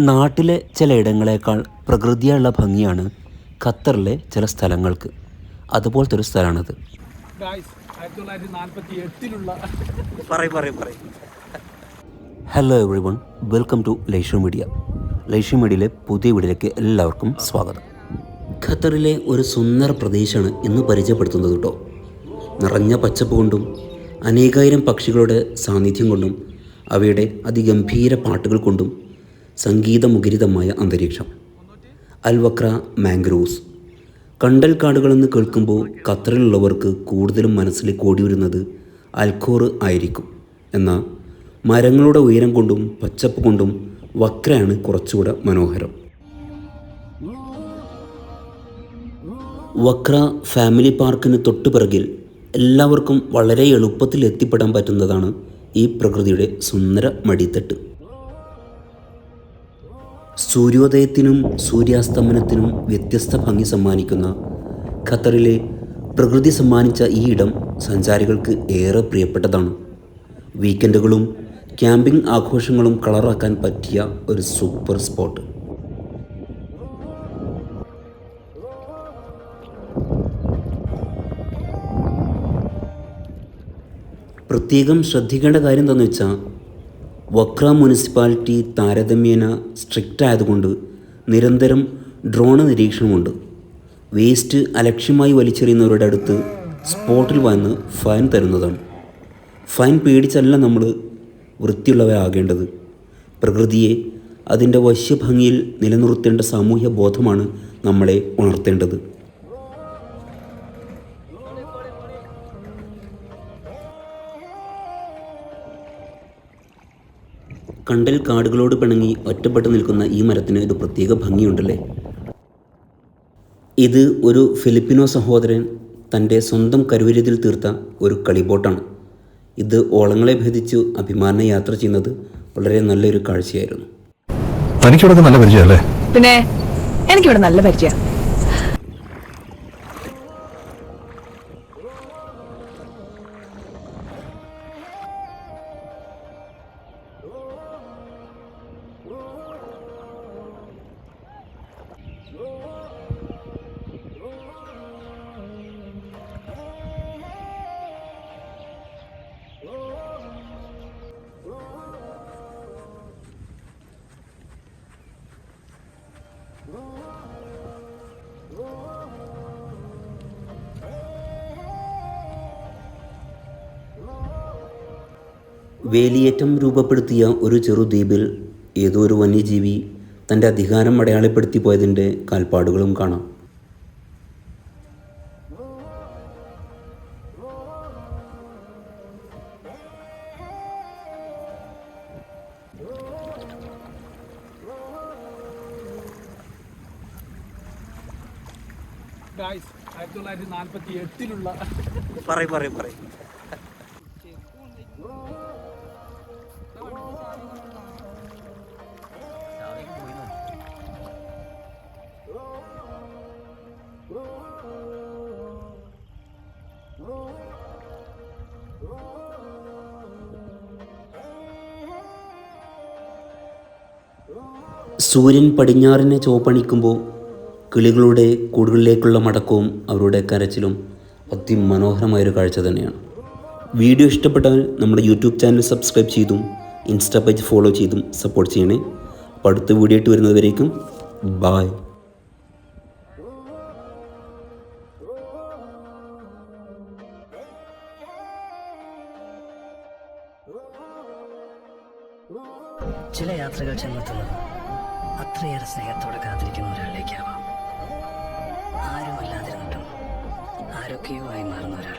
നാട്ടിലെ ചിലയിടങ്ങളേക്കാൾ പ്രകൃതിയുള്ള ഭംഗിയാണ് ഖത്തറിലെ ചില സ്ഥലങ്ങൾക്ക്. അതുപോലത്തെ ഒരു സ്ഥലമാണിത്. Hello everyone, welcome to Laisho media. Laisho മീഡിയയിലെ പുതിയ വീഡിയോയിലേക്ക് എല്ലാവർക്കും സ്വാഗതം. ഖത്തറിലെ ഒരു സുന്ദര പ്രദേശമാണ് ഇന്ന് പരിചയപ്പെടുത്തുന്നത് കേട്ടോ. നിറഞ്ഞ പച്ചപ്പ് കൊണ്ടും അനേകായിരം പക്ഷികളുടെ സാന്നിധ്യം കൊണ്ടും അവയുടെ അതിഗംഭീര പാട്ടുകൾ കൊണ്ടും സംഗീതമുഖരിതമായ അന്തരീക്ഷം. അൽവക്ര മാംഗ്രോവ്സ്. കണ്ടൽ കാടുകളെന്ന് കേൾക്കുമ്പോൾ ഖത്തറിലുള്ളവർക്ക് കൂടുതലും മനസ്സിലേക്ക് ഓടി വരുന്നത് അൽഖോർ ആയിരിക്കും. എന്നാൽ മരങ്ങളുടെ ഉയരം കൊണ്ടും പച്ചപ്പ് കൊണ്ടും വക്രയാണ് കുറച്ചുകൂടെ മനോഹരം. വക്ര ഫാമിലി പാർക്കിന് തൊട്ടുപിറകിൽ എല്ലാവർക്കും വളരെ എളുപ്പത്തിൽ എത്തിപ്പെടാൻ പറ്റുന്നതാണ് ഈ പ്രകൃതിയുടെ സുന്ദര മടിത്തട്ട്. സൂര്യോദയത്തിനും സൂര്യാസ്തമനത്തിനും വ്യത്യസ്ത ഭംഗി സമ്മാനിക്കുന്ന ഖത്തറിലെ പ്രകൃതി സമ്മാനിച്ച ഈ ഇടം സഞ്ചാരികൾക്ക് ഏറെ പ്രിയപ്പെട്ടതാണ്. വീക്കെൻഡുകളും ക്യാമ്പിംഗ് ആഘോഷങ്ങളും കളറാക്കാൻ പറ്റിയ ഒരു സൂപ്പർ സ്പോട്ട്. പ്രത്യേകം ശ്രദ്ധിക്കേണ്ട കാര്യം എന്താണെന്ന് വെച്ചാൽ, വക്ര മുനിസിപ്പാലിറ്റി താരതമ്യേന സ്ട്രിക്റ്റ് ആയതുകൊണ്ട് നിരന്തരം ഡ്രോൺ നിരീക്ഷണമുണ്ട്. വേസ്റ്റ് അലക്ഷ്യമായി വലിച്ചെറിയുന്നവരുടെ അടുത്ത് സ്പോട്ടിൽ വന്ന് ഫൈൻ തരുന്നതാണ്. ഫൈൻ പേടിച്ചല്ല നമ്മൾ വൃത്തിയുള്ളവരാകേണ്ടത്. പ്രകൃതിയെ അതിൻ്റെ വശ്യഭംഗിയിൽ നിലനിർത്തേണ്ട സാമൂഹ്യ ബോധമാണ് നമ്മളെ ഉണർത്തേണ്ടത്. കണ്ടൽ കാടുകളോട് പിണങ്ങി ഒറ്റപ്പെട്ട് നിൽക്കുന്ന ഈ മരത്തിന് ഒരു പ്രത്യേക ഭംഗിയുണ്ടല്ലേ. ഇത് ഒരു ഫിലിപ്പിനോ സഹോദരൻ തൻ്റെ സ്വന്തം കരുവര്യത്തിൽ തീർത്ത ഒരു കളിബോട്ടാണ്. ഇത് ഓളങ്ങളെ ഭേദിച്ചു അഭിമാന യാത്ര ചെയ്യുന്നത് വളരെ നല്ലൊരു കാഴ്ചയായിരുന്നു. തനിക്കിവിടെ നല്ല പരിചയമല്ലേ? പിന്നെ എനിക്കിവിടെ നല്ല പരിചയം. വേലിയേറ്റം രൂപപ്പെടുത്തിയ ഒരു ചെറുദ്വീപിൽ ഏതോ ഒരു വന്യജീവി തൻ്റെ അധികാരം അടയാളപ്പെടുത്തി പോയതിൻ്റെ കാൽപ്പാടുകളും കാണാം. ഗായ്സ്, 1948 പറയും സൂര്യൻ പടിഞ്ഞാറിനെ ചോപ്പണിക്കുമ്പോൾ കിളികളുടെ കൂടുകളിലേക്കുള്ള മടക്കവും അവരുടെ കരച്ചിലും അതിമനോഹരമായൊരു കാഴ്ച തന്നെയാണ്. വീഡിയോ ഇഷ്ടപ്പെട്ടാൽ നമ്മുടെ യൂട്യൂബ് ചാനൽ സബ്സ്ക്രൈബ് ചെയ്തും ഇൻസ്റ്റാ പേജ് ഫോളോ ചെയ്തും സപ്പോർട്ട് ചെയ്യണേ. അപ്പോൾ അടുത്ത വീഡിയോ ആയിട്ട് വരുന്നതുവരേക്കും ബായ്. ചില യാത്രകൾ ചെന്നെത്തുന്നത് അത്രയേറെ സ്നേഹത്തോടെ കാത്തിരിക്കുന്ന ഒരാളിലേക്കാവാം. ആരുമല്ലാതിരുന്നിട്ടും ആരൊക്കെയോ ആയി മാറുന്ന ഒരാൾ.